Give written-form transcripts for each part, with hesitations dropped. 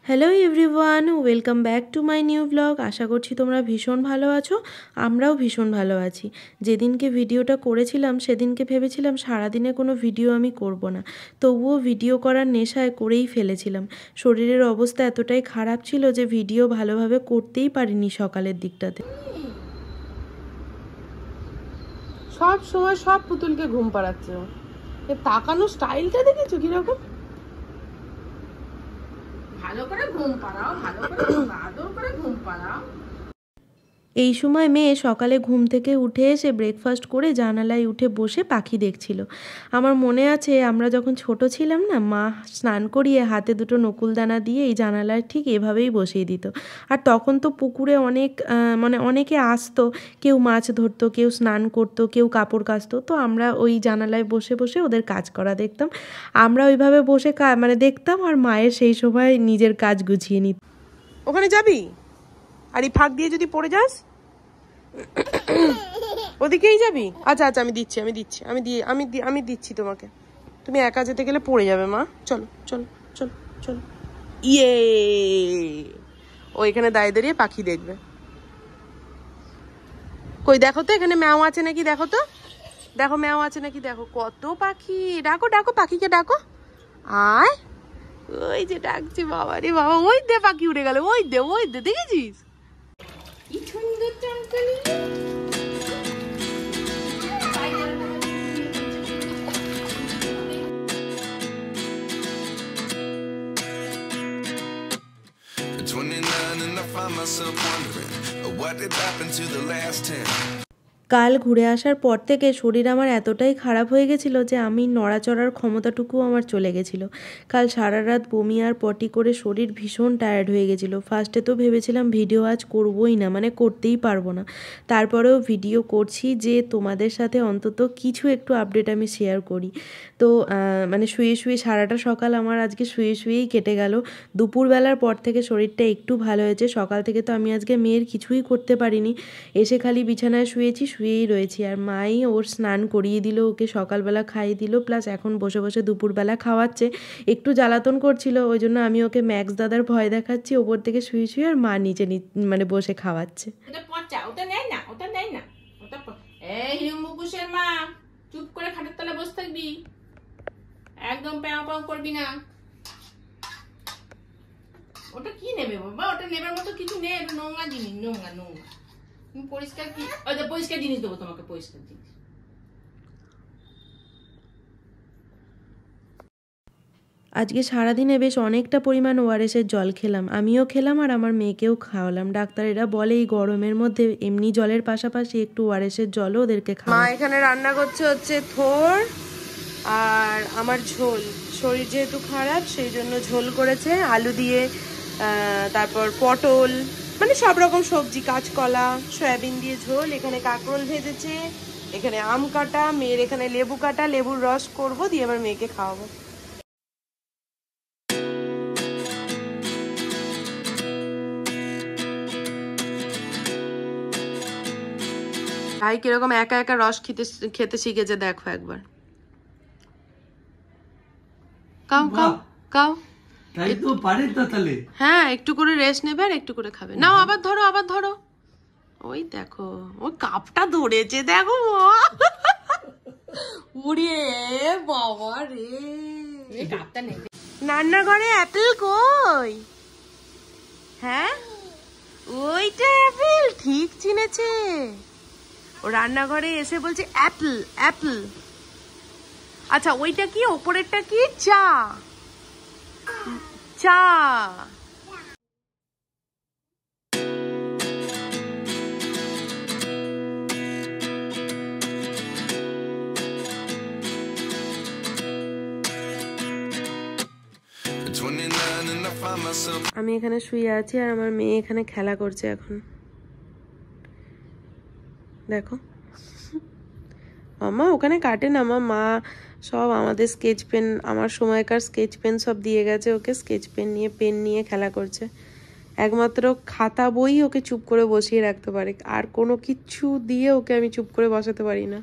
Hello everyone, welcome back to my new blog. আশা করছি তোমরা ভীষণ ভালো আছো, আমরাও ভীষণ ভালো আছি। যেদিনকে ভিডিওটা করেছিলাম সেদিনকে ভেবেছিলাম সারাদিনে কোনো ভিডিও আমি করব না, তবুও ভিডিও করার নেশায় করেই ফেলেছিলাম। শরীরের অবস্থা এতটাই খারাপ ছিল যে ভিডিও ভালোভাবে করতেই পারিনি সকালের দিকটাতে। সব সময় সব পুতুলকে ঘুম পাড়াচ্ছে। তাকানো স্টাইলটা দেখেছো কিরকম? ভালো করে ঘুম পাড়াও, ভালো করে আদর করে ঘুম পাড়াও। এই সময় মেয়ে সকালে ঘুম থেকে উঠে এসে ব্রেকফাস্ট করে জানালায় উঠে বসে পাখি দেখছিল। আমার মনে আছে আমরা যখন ছোট ছিলাম না, মা স্নান করিয়ে হাতে দুটো নকুলদানা দিয়ে এই জানালায় ঠিক এভাবেই বসিয়ে দিত। আর তখন তো পুকুরে অনেকে আসতো, কেউ মাছ ধরতো, কেউ স্নান করতো, কেউ কাপড় কাচতো। তো আমরা ওই জানালায় বসে বসে ওদের কাজ করা দেখতাম। আমরা ওইভাবে বসে দেখতাম, আর মায়ের সেই সময় নিজের কাজ গুছিয়ে নিত। ওখানে যাবি? আর এই ফাঁক দিয়ে যদি পড়ে যাস, ওদিকেই যাবি? আচ্ছা আচ্ছা, আমি দিচ্ছি তোমাকে। তুমি একা যেতে গেলে পড়ে যাবে মা। চলো চলো চলো চলো। ইয়ে, ও এখানে দাঁড়িয়ে পাখি দেখবে। কই দেখো তো এখানে ম্যাও আছে নাকি, দেখো তো, দেখো ম্যাও আছে নাকি, দেখো কত পাখি। ডাকো ডাকো পাখিকে ডাকো, আয়। ওই যে ডাকছে, বাবা রে বাবা, ওই দে পাখি উড়ে গেল, ওই দে দেখেছিস কি সুন্দর চমকালি। কাল ঘুরে আসার পর থেকে শরীর আমার এতটাই খারাপ হয়ে গেছিলো যে আমি নড়াচড়ার ক্ষমতাটুকুও আমার চলে গেছিলো। কাল সারা রাত বমি আর পটি করে শরীর ভীষণ টায়ার্ড হয়ে গেছিলো। ফার্স্টে তো ভেবেছিলাম ভিডিও আজ করবোই না, করতেই পারবো না। তারপরেও ভিডিও করছি যে তোমাদের সাথে অন্তত কিছু একটু আপডেট আমি শেয়ার করি। তো শুয়ে শুয়ে সারাটা সকাল আমার আজকে শুয়ে শুয়েই কেটে গেল। দুপুরবেলার পর থেকে শরীরটা একটু ভালো হয়েছে। সকাল থেকে তো আমি আজকে মেয়ের কিছুই করতে পারিনি, এসে খালি বিছানায় শুয়েই রয়েছি। আর মাই ওর স্নান করিয়ে দিল, ওকে সকালবেলা খাইয়ে দিল, প্লাস এখন বসে বসে দুপুরবেলা খাওয়াচ্ছে। একটু জ্বালাতন করছিল, ওই জন্য আমি ওকে ম্যাক্স দাদার ভয় দেখাচ্ছি ওপর থেকে শুয়ে আর মা নিচে বসে খাওয়াচ্ছে। ওটা নেই না, ওটা নেই না, ওটা এই হিমুকুশের মা, চুপ করে খাটের তলায় বসে থাকবি, একদম প্যাও প্যাও করবি না। ওটা কি নেবে বাবা? ওটা নেবার মতো কিছু নেই, এটা নোংরা জিনিস, নোংরা। পরিষ্কার কি, পরিষ্কার জিনিস দেবো তোমাকে, পরিষ্কার জিনিস। আজকে সারাদিনে বেশ অনেকটা পরিমাণ ওআরএসের জল খেলাম, আমিও খেলাম আর আমার মেয়েকেও খাওয়ালাম। ডাক্তারেরা বলে এই গরমের মধ্যে এমনি জলের পাশাপাশি একটু ওআরএসের জলও ওদেরকে খাওয়া। মা এখানে রান্না করছে হচ্ছে থোর আর আমার ঝোল। শরীর যেহেতু খারাপ সেই জন্য ঝোল করেছে আলু দিয়ে, তারপর পটল, সব রকম সবজি, কাঁচকলা, সয়াবিন দিয়ে ঝোল। এখানে কাঁকরোল ভেজেছে, এখানে আম কাটা, মেয়ের এখানে লেবু কাটা, লেবুর রস করব, দিয়ে আবার মেয়েকে খাওয়াবো। ভাই কিরকম একা একা রস খেতে শিখেছে দেখো একবার। কাও কাও কাও। তাই তো পারে তো তাহলে। হ্যাঁ, একটু করে রেস্ট নেবে আর একটু করে খাবে। নাও, আবার ধরো। ওই দেখো, ওই কাপটা ধরেছে দেখো। উড়িয়ে বাবা রে, রান্নাঘরে অ্যাপেল কই? হ্যাঁ, ওইটা অ্যাপেল, ঠিক চিনেছে। ও রান্নাঘরে এসে বলছে অ্যাপেল। আচ্ছা, ওইটা কি, ওপরেরটা কি? চা। আমি এখানে শুয়ে আছি আর আমার মেয়ে এখানে খেলা করছে এখন, দেখো। মামা ওখানে কাটে না, মা সব আমাদের স্কেচ পেন, আমার সময়কার স্কেচ পেন সব দিয়ে গেছে ওকে। স্কেচ পেন নিয়ে খেলা করছে। একমাত্র খাতা বই ওকে চুপ করে বসিয়ে রাখতে পারে, আর কোনো কিচ্ছু দিয়ে ওকে আমি চুপ করে বসাতে পারি না।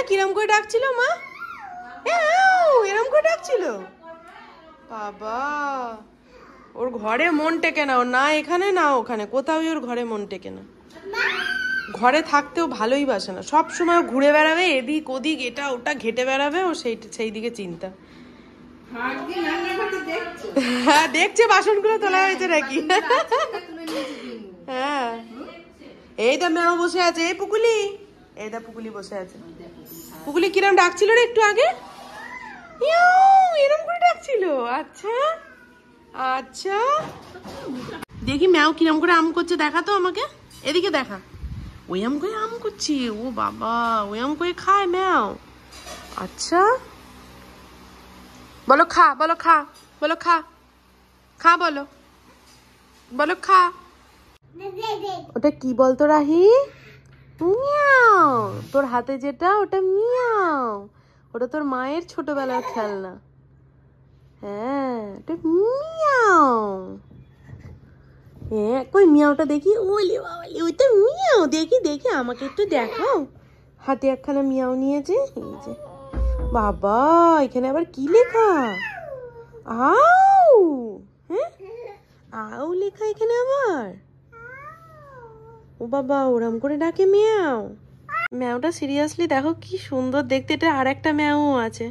কিরম করে ডাকছিল মা? এরম করে ডাকছিল বাবা। ওর ঘরে মন টেকে না, ওর না এখানে না ওখানে, কোথাও ওর ঘরে মন টেকে না। ঘরে থাকতেও ভালোই বাসে না, সব সময় ঘুরে বেড়াবে এদিক ওদিক, এটা ওটা ঘেটে বেড়াবে, ও সেই দিকে চিন্তা। হ্যাঁ দেখছে বাসনগুলো তোলা হয়েছে নাকি। হ্যাঁ এইটা ম্যাও বসে আছে, এই পুকুলি, এইটা পুকুলি বসে আছে। পুকুলি কিরম ডাকছিল রে একটু আগে? এরম করে ডাকছিল। আচ্ছা আচ্ছা, দেখি ম্যাও কিরম করে আম করছে, দেখা তো আমাকে, এদিকে দেখা। ওই আম করে আম করছি, ও বাবা ওই আম করে খায় ম্যাও। আচ্ছা বলো খা, বলো খা, বলো খা, খা বলো, বলো খা। ওটা কি বলতো রাহি? মিয়াও। তোর হাতে যেটা ওটা মিয়াও, ওটা তোর মায়ের ছোটবেলার খেলনা। হ্যাঁ ওটা মিয়াও। হ্যাঁ কই মিয়াওটা দেখি, ওলে বাবালে ওই তো মিয়াও, দেখি দেখি আমাকে একটু দেখাও। হাতে একখানা মিয়াও নিয়েছে, এই যে বাবা এখানে আবার কি লেখা? আউ। হ্যাঁ আউ লেখা এখানে আবার। ও বাবা ওরম করে ডাকে মিয়াও। ম্যাওটা সিরিয়াসলি দেখো কি সুন্দর দেখতে। এটা আর একটা ম্যাও আছে,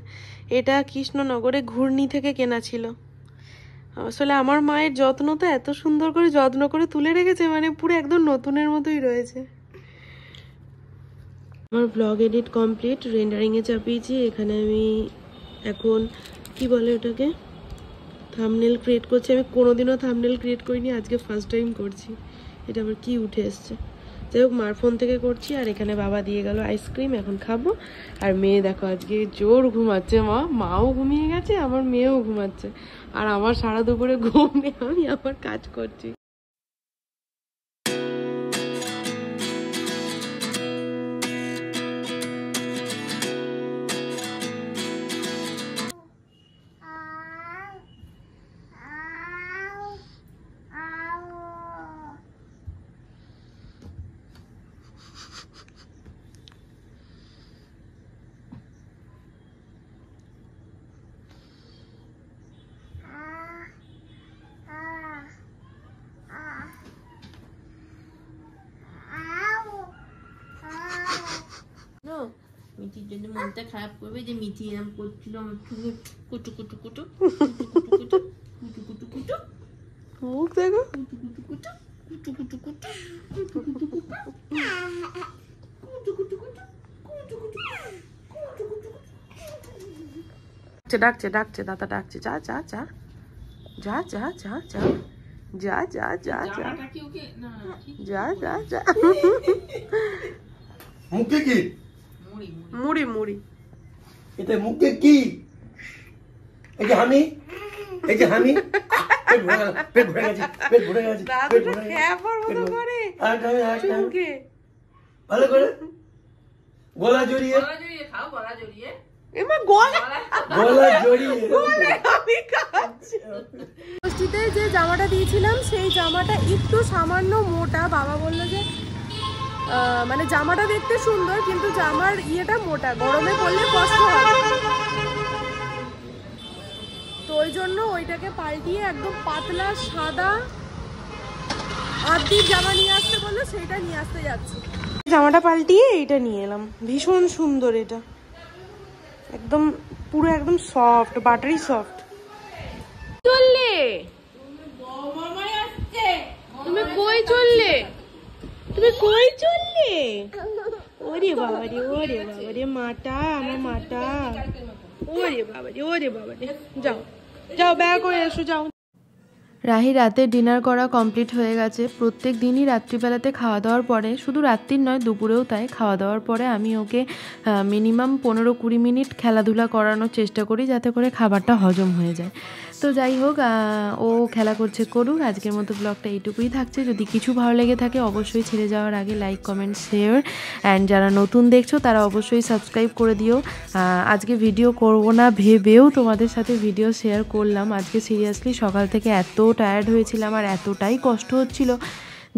এটা কৃষ্ণনগরে ঘূর্ণি থেকে কেনা ছিল। আসলে আমার মায়ের যত্ন তো এত সুন্দর করে যত্ন করে তুলে রেখেছে, মানে পুরো একদম নতুনের মতোই রয়েছে। আমার ব্লগ এডিট কমপ্লিট, রেন্ডারিংয়ে চাপিয়েছি। এখানে আমি এখন কি বলে ওটাকে, থাম্বনেল ক্রিয়েট করছি। আমি কোনোদিনও থাম্বনেল ক্রিয়েট করিনি, আজকে ফার্স্ট টাইম করছি। এটা আবার কি উঠে এসছে, যাই হোক মার ফোন থেকে করছি। আর এখানে বাবা দিয়ে গেল আইসক্রিম, এখন খাবো। আর মেয়ে দেখো আজকে জোর ঘুমাচ্ছে, মাও ঘুমিয়ে গেছে, আমার মেয়েও ঘুমাচ্ছে। আর আমার সারা দুপুরে ঘুম নেই, আমি আবার কাজ করছি। মিঠির জন্য মনটা খারাপ করবে যে মিঠি এরম করছিল আমার সঙ্গে কুটু কুটু কুটু কুটু কুটু কুটু, মুখ দেখো, কুটু কুটু কুটু কুটু কুটু কুটু কুটু কুটু কুটু কুটু কুটু কুটু কুটু কুটু কুটু। ডাকছে ডাকছে দাদা ডাকছে, যা যা যা যা যা যা যা যা যা যা যা যা যা যা। মুখে কি? মুড়ি মুড়ি। এটা মুখে কি? এই যে হামি, এই যে হামি, পেট ভরে গেছে, পেট ভরে গেছে, পেট ভরে গেছে। খেয়াপার মতো করে চুমকে ভালো করে গলা জড়িয়ে, খাও গলা জড়িয়ে। এমা গলা গলা জড়িয়ে আমি খাচ্ছি। ষষ্ঠীতে যে জামাটা দিয়েছিলাম সেই জামাটা একটু সামান্য মোটা। বাবা বললো যে মানে জামাটা দেখতে সুন্দর কিন্তু জামার ইয়েটা মোটা, গরমে পড়লে কষ্ট হবে, তো ওই জন্য ওইটাকে পাল্টিয়ে একদম পাতলা সাদা আদির জামা নিয়ে আসতে বললো, সেইটা নিয়ে আসতে যাচ্ছি। জামাটা পাল্টিয়ে এইটা নিয়ে এলাম, ভীষণ সুন্দর। এটা একদম পুরো একদম সফট, বাটারি সফট। চললে তুমি কই চললে, তুমি কই চললে? ওরে বাবা রে, ওরে বাবা রে, মাটা আমার মাটা, ওরে বাবা রে, ওরে বাবা রে। যাও যাও ব্যাগ করে এসো, যাও। রাহি রাতে ডিনার করা কমপ্লিট হয়ে গেছে। প্রত্যেক দিনই রাত্রিবেলাতে খাওয়া দাওয়ার পরে, শুধু রাত্রির নয় দুপুরেও তাই, খাওয়া দাওয়ার পরে আমি ওকে মিনিমাম 15-20 মিনিট খেলাধুলা করানোর চেষ্টা করি যাতে করে খাবারটা হজম হয়ে যায়। তো যাই হোক ও খেলা করছে করুক। আজকের মতো ব্লগটা এইটুকুই থাকছে। যদি কিছু ভালো লেগে থাকে অবশ্যই ছেড়ে যাওয়ার আগে লাইক কমেন্ট শেয়ার, অ্যান্ড যারা নতুন দেখছো তারা অবশ্যই সাবস্ক্রাইব করে দিও। আজকে ভিডিও করব না ভেবেও তোমাদের সাথে ভিডিও শেয়ার করলাম। আজকে সিরিয়াসলি সকাল থেকে এত টায়ার্ড হয়েছিলাম আর এতটাই কষ্ট হচ্ছিল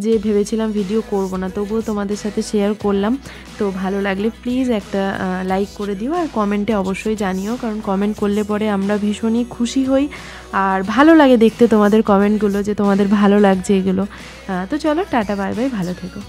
যে ভেবেছিলাম ভিডিও করব না, তবুও তোমাদের সাথে শেয়ার করলাম। তো ভালো লাগলে প্লিজ একটা লাইক করে দিও, আর কমেন্টে অবশ্যই জানিও, কারণ কমেন্ট করলে পরে আমরা ভীষণই খুশি হই আর ভালো লাগে দেখতে তোমাদের কমেন্টগুলো যে তোমাদের ভালো লাগছে এগুলো। তো চলো, টাটা বাই বাই, ভালো থেকো।